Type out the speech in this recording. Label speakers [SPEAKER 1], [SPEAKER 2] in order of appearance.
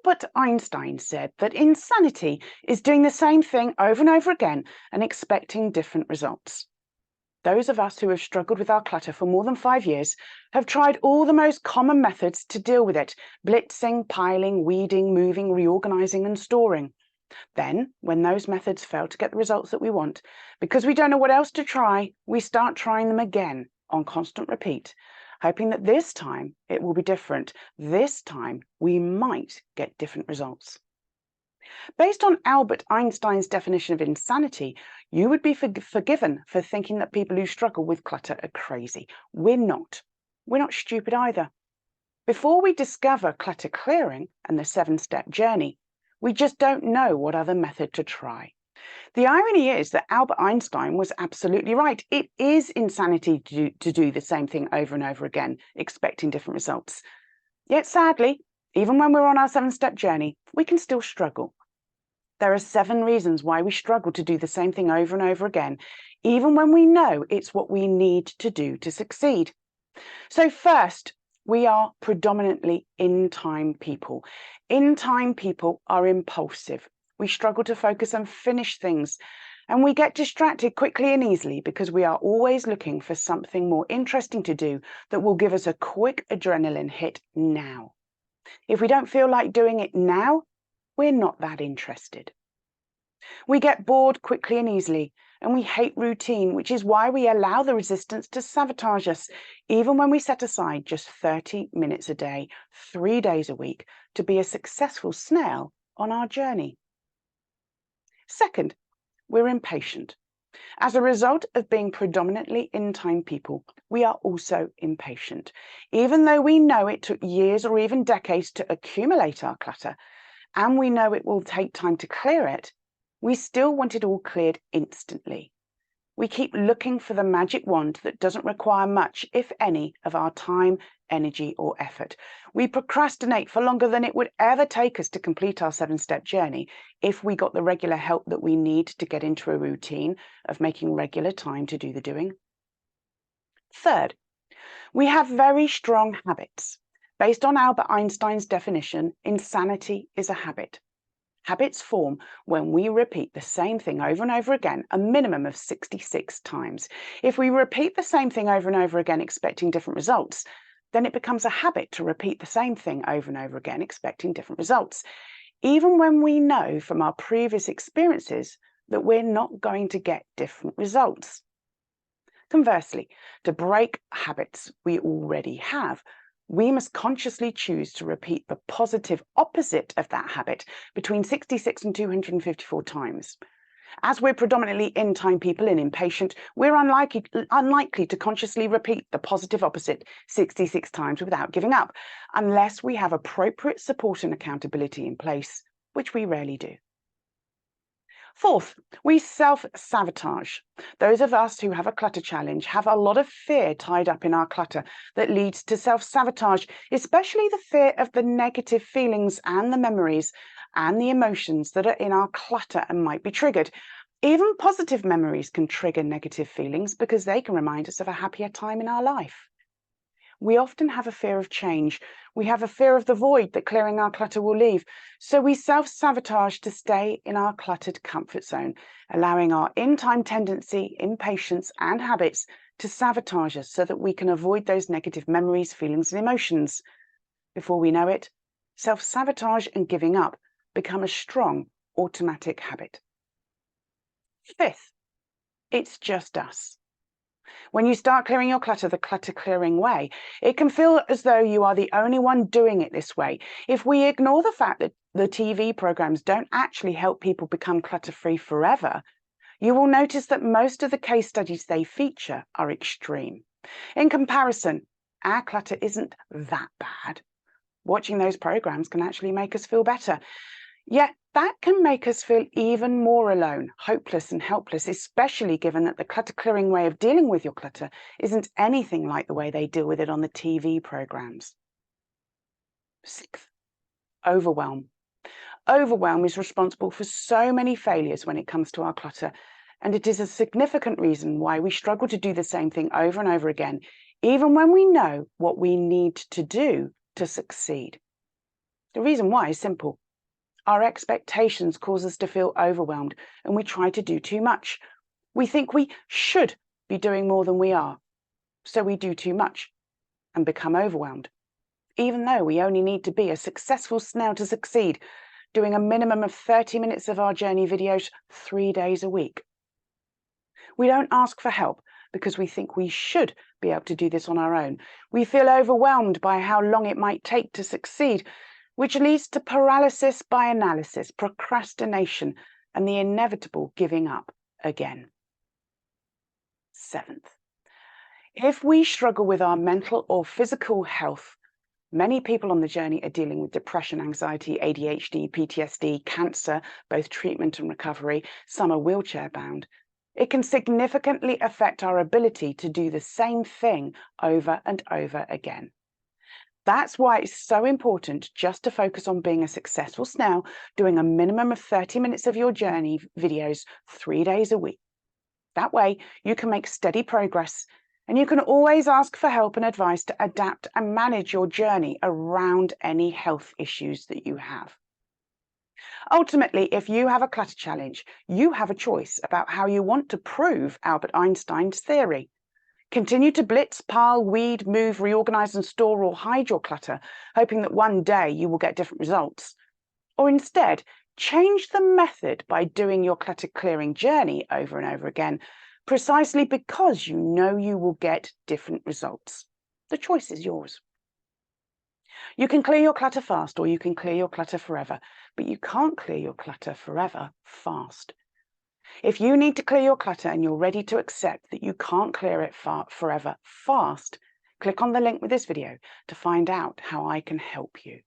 [SPEAKER 1] Albert Einstein said that insanity is doing the same thing over and over again and expecting different results. Those of us who have struggled with our clutter for more than 5 years have tried all the most common methods to deal with it: blitzing, piling, weeding, moving, reorganizing, and storing. Then, when those methods fail to get the results that we want, because we don't know what else to try, we start trying them again on constant repeat, hoping that this time it will be different. This time we might get different results. Based on Albert Einstein's definition of insanity, you would be forgiven for thinking that people who struggle with clutter are crazy. We're not. We're not stupid either. Before we discover clutter clearing and the 7-step journey, we just don't know what other method to try. The irony is that Albert Einstein was absolutely right. It is insanity to do the same thing over and over again, expecting different results. Yet sadly, even when we're on our 7-step journey, we can still struggle. There are 7 reasons why we struggle to do the same thing over and over again, even when we know it's what we need to do to succeed. So first, we are predominantly in-time people. In-time people are impulsive. We struggle to focus and finish things, and we get distracted quickly and easily because we are always looking for something more interesting to do that will give us a quick adrenaline hit now. If we don't feel like doing it now, we're not that interested. We get bored quickly and easily, and we hate routine, which is why we allow the resistance to sabotage us, even when we set aside just 30 minutes a day, 3 days a week, to be a successful snail on our journey. Second, we're impatient. As a result of being predominantly in-time people, we are also impatient. Even though we know it took years or even decades to accumulate our clutter, and we know it will take time to clear it, we still want it all cleared instantly. We keep looking for the magic wand that doesn't require much, if any, of our time, energy, or effort. We procrastinate for longer than it would ever take us to complete our 7-step journey if we got the regular help that we need to get into a routine of making regular time to do the doing. Third, we have very strong habits. Based on Albert Einstein's definition, insanity is a habit. Habits form when we repeat the same thing over and over again, a minimum of 66 times. If we repeat the same thing over and over again, expecting different results, then it becomes a habit to repeat the same thing over and over again, expecting different results, even when we know from our previous experiences that we're not going to get different results. Conversely, to break habits we already have, we must consciously choose to repeat the positive opposite of that habit between 66 and 254 times. As we're predominantly in-time people and impatient, we're unlikely to consciously repeat the positive opposite 66 times without giving up, unless we have appropriate support and accountability in place, which we rarely do. Fourth, we self-sabotage. Those of us who have a clutter challenge have a lot of fear tied up in our clutter that leads to self-sabotage, especially the fear of the negative feelings and the memories and the emotions that are in our clutter and might be triggered. Even positive memories can trigger negative feelings because they can remind us of a happier time in our life. We often have a fear of change. We have a fear of the void that clearing our clutter will leave. So we self-sabotage to stay in our cluttered comfort zone, allowing our in-time tendency, impatience, and habits to sabotage us so that we can avoid those negative memories, feelings, and emotions. Before we know it, self-sabotage and giving up become a strong automatic habit. Fifth, it's just us. When you start clearing your clutter the clutter clearing way, it can feel as though you are the only one doing it this way. If we ignore the fact that the TV programs don't actually help people become clutter-free forever, you will notice that most of the case studies they feature are extreme. In comparison, our clutter isn't that bad. Watching those programs can actually make us feel better. Yet that can make us feel even more alone, hopeless and helpless, especially given that the clutter clearing way of dealing with your clutter isn't anything like the way they deal with it on the TV programs. Sixth, overwhelm. Overwhelm is responsible for so many failures when it comes to our clutter, and it is a significant reason why we struggle to do the same thing over and over again, even when we know what we need to do to succeed. The reason why is simple. Our expectations cause us to feel overwhelmed, and we try to do too much. We think we should be doing more than we are, so we do too much and become overwhelmed, even though we only need to be a successful snail to succeed, doing a minimum of 30 minutes of our journey videos 3 days a week. We don't ask for help because we think we should be able to do this on our own. We feel overwhelmed by how long it might take to succeed, which leads to paralysis by analysis, procrastination, and the inevitable giving up again. 7th, if we struggle with our mental or physical health, many people on the journey are dealing with depression, anxiety, ADHD, PTSD, cancer, both treatment and recovery. Some are wheelchair bound. It can significantly affect our ability to do the same thing over and over again. That's why it's so important just to focus on being a successful snail, doing a minimum of 30 minutes of your journey videos 3 days a week. That way you can make steady progress, and you can always ask for help and advice to adapt and manage your journey around any health issues that you have. Ultimately, if you have a clutter challenge, you have a choice about how you want to prove Albert Einstein's theory. Continue to blitz, pile, weed, move, reorganize and store or hide your clutter, hoping that one day you will get different results. Or instead, change the method by doing your clutter clearing journey over and over again, precisely because you know you will get different results. The choice is yours. You can clear your clutter fast, or you can clear your clutter forever, but you can't clear your clutter forever fast. If you need to clear your clutter and you're ready to accept that you can't clear it forever fast, click on the link with this video to find out how I can help you.